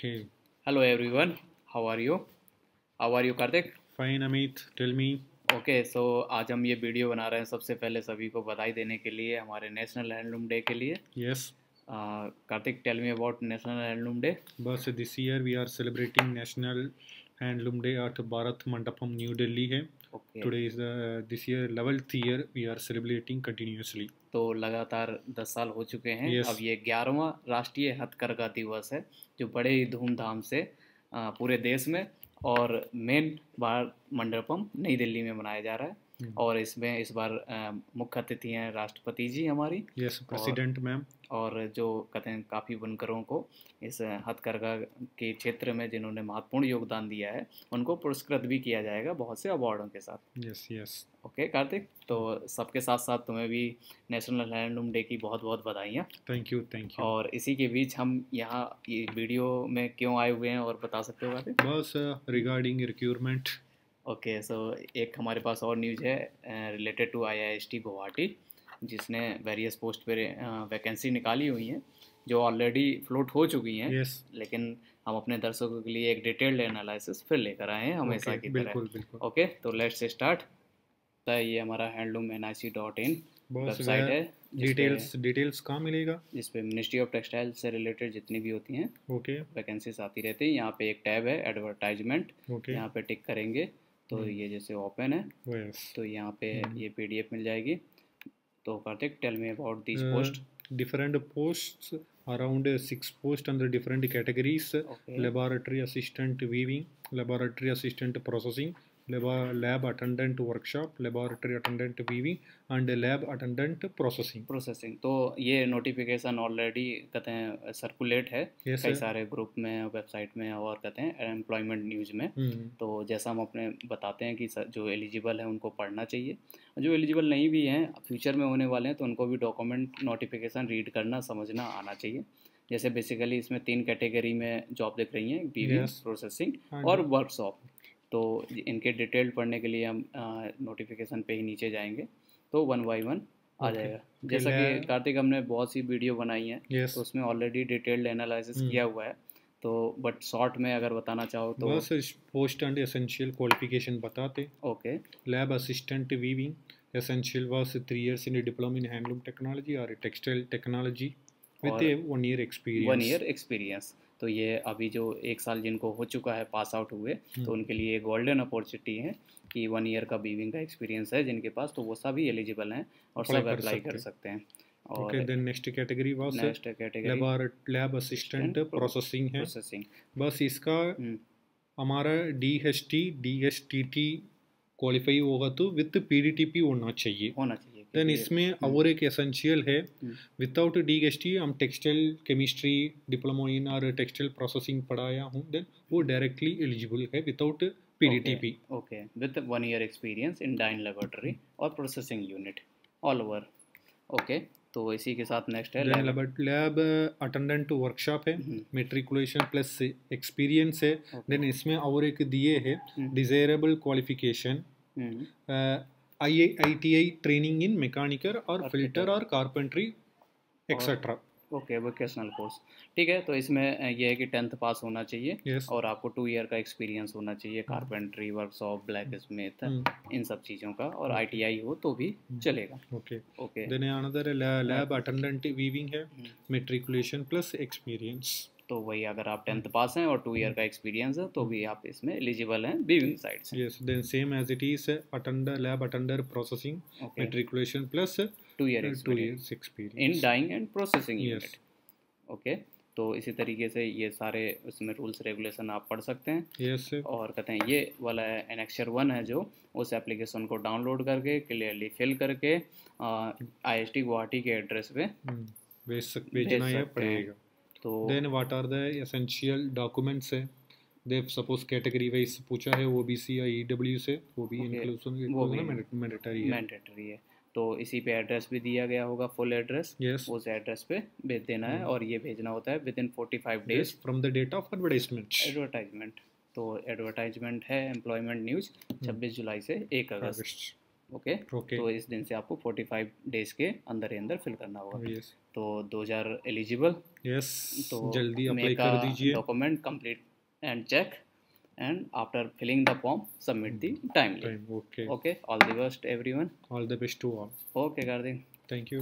Okay, Hello everyone, how are you? How are you Karthik? fine, Amit. Tell me. Okay, आज हम ये video बना रहे हैं सबसे पहले सभी को बधाई देने के लिए हमारे नेशनल हैंडलूम डे के लिए। Yes, Karthik, tell me about national handloom day. बस this year we are celebrating National Handloom Day at Bharat Mandapam, New Delhi है. Okay, Today is the this year 11th year we are celebrating continuously. तो लगातार 10 साल हो चुके हैं। अब Yes, ये 11वां राष्ट्रीय हथकरघा दिवस है जो बड़े ही धूमधाम से पूरे देश में और मेन भारत मंडपम नई दिल्ली में मनाया जा रहा है। और इसमें इस बार मुख्य अतिथि हैं राष्ट्रपति जी हमारी yes, और President ma'am. और जो कहते हैं काफ़ी बुनकरों को इस हथकरघा के क्षेत्र में जिन्होंने महत्वपूर्ण योगदान दिया है उनको पुरस्कृत भी किया जाएगा बहुत से अवार्डों के साथ। Yes, yes. ओके कार्तिक, तो सबके साथ साथ तुम्हें भी नेशनल हैंडलूम डे की बहुत बहुत बधाइयाँ। Thank you, thank you. और इसी के बीच हम यहाँ ये वीडियो में क्यों आए हुए हैं और बता सकते हो कार्तिक? बस regarding recruitment. ओके, एक हमारे पास और न्यूज़ है रिलेटेड टू IIST गुवाहाटी, जिसने वेरियस पोस्ट पे वैकेंसी निकाली हुई हैं जो ऑलरेडी फ्लोट हो चुकी हैं। Yes. लेकिन हम अपने दर्शकों के लिए एक डिटेल्ड एनालिसिस फिर लेकर आए हैं हमेशा Okay, की तरह। बिल्कुल बिल्कुल. ओके, तो लेट्स स्टार्ट। ये हमारा handloomnic.in बस वेबसाइट है डिटेल्स कहाँ मिलेगा? जिस पे मिनिस्ट्री ऑफ टेक्सटाइल से रिलेटेड जितनी भी होती हैं Okay, वैकेंसीज आती रहती हैं। यहाँ पे एक टैब है एडवर्टाइजमेंट, okay. यहाँ पे टिक करेंगे तो ये जैसे ओपन है Yes. तो यहाँ पे ये PDF मिल जाएगी। तो Karthik, tell me about this Uh, post. different posts, around 6 posts under different categories. Okay, Laboratory assistant weaving, laboratory assistant processing, lab attendant workshop, laboratory attendant weaving and lab attendant processing. Processing. तो ये notification already कहते हैं circulate है Yes, कई sir. सारे group में, website में और कहते हैं एम्प्लॉयमेंट न्यूज़ में। तो जैसा हम अपने बताते हैं कि जो एलिजिबल है उनको पढ़ना चाहिए, जो एलिजिबल नहीं भी हैं फ्यूचर में होने वाले हैं तो उनको भी डॉक्यूमेंट नोटिफिकेशन रीड करना समझना आना चाहिए। जैसे बेसिकली इसमें 3 कैटेगरी में जॉब दिख रही हैं, वीविंग, Yes. प्रोसेसिंग And और वर्कशॉप। तो इनके डिटेल पढ़ने के लिए हम नोटिफिकेशन पे ही नीचे जाएंगे तो 1 बाय 1 आ Okay. जाएगा। Okay, जैसा कि कार्तिक हमने बहुत सी वीडियो बनाई हैं yes. तो उसमें ऑलरेडी डिटेल्ड एनालिसिस किया हुआ है। तो बट शॉर्ट में अगर बताना चाहो तो बस पोस्ट एंड एसेंशियल क्वालिफिकेशन बताते. Okay, Lab assistant weaving, essential was 3 years in a diploma in handloom technology or textile technology with और a 1 year experience. 1 year experience. तो ये अभी जो 1 साल जिनको हो चुका है पास आउट हुए तो उनके लिए गोल्डन अपॉर्चुनिटी है कि 1 ईयर का वीविंग का एक्सपीरियंस है जिनके पास, तो वो सभी एलिजिबल हैं और सब कर अप्लाई सकते कर हैं. सकते हैं। और Okay, then next category was next category lab assistant processing है. प्रोसेसिंग। बस इसका हमारा DSTT क्वालिफाई होगा तो विथ PDTP होना चाहिए. होना चाहिए। देन इसमें और एक एसेंशियल है, विदाउट DST हम टेक्सटाइल केमिस्ट्री डिप्लोमा इन और टेक्सटाइल प्रोसेसिंग पढ़ाया हूँ, देन वो डायरेक्टली एलिजिबल है without PDTP. Okay, with 1 year experience in dyeing laboratory और processing unit all over. Okay, तो इसी के साथ नेक्स्ट है लैब अटेंडेंट वर्कशॉप है, मेट्रिकुलेशन प्लस एक्सपीरियंस है. देन इसमें और एक दिए है desirable qualification, IITI training in mechanical और फिल्टर और carpentry etcetera. Okay, vocational course. ठीक है, तो इसमें यह है कि 10th पास होना चाहिए Yes. और आपको 2 ईयर का एक्सपीरियंस होना चाहिए कारपेंट्री, वर्कशॉप, ब्लैक स्मिथ, इन सब चीज़ों का, और ITI हो तो भी चलेगा। Okay. Okay, then another lab attendant weaving है, मेट्रिकुलेशन प्लस एक्सपीरियंस. तो वही अगर आप 10th पास हैं और 2 ईयर का एक्सपीरियंस है तो भी आप इसमें एलिजिबल हैं वीविंग साइड से। Yes, then same as it is attender lab attender processing, Okay. matriculation plus 2 year 2 years experience. In dyeing and processing Yes. Unit. Okay, तो इसी तरीके से ये सारे उसमें रूल्स रेगुलेशन आप पढ़ सकते हैं। Yes, sir. और कहते हैं ये वाला एनेक्चर 1 है जो, उस एप्लीकेशन को डाउनलोड करके क्लियरली फिल करके IIST गुवाहाटी के एड्रेस पे भेजना है सकते हैं। पड़ेगा. तो Then what are the essential documents है? they suppose कैटेगरी वाइज पूछा है, OBC या EW से, वो भी इंक्लूजन मैंडेटरी है. मैंडेटरी है। तो इसी पे एड्रेस भी दिया गया होगा, फुल एड्रेस। Yes. उस एड्रेस पे भेज देना है और ये भेजना होता है within 45 days from the date of advertisement. Advertisement. तो एडवर्टाइजमेंट है एम्प्लॉयमेंट न्यूज़ 26 जुलाई से 1 अगस्त। Okay, Okay. तो इस दिन से आपको 45 डेज के अंदर ही अंदर फिल करना होगा। Yes. तो those are eligible. यस, तो जल्दी अप्लाई make कर a दीजिए। document, complete and check, and after filling the form submit the timely. Okay, Okay, all the best everyone. All the best to all. Okay, Karthik. Thank you.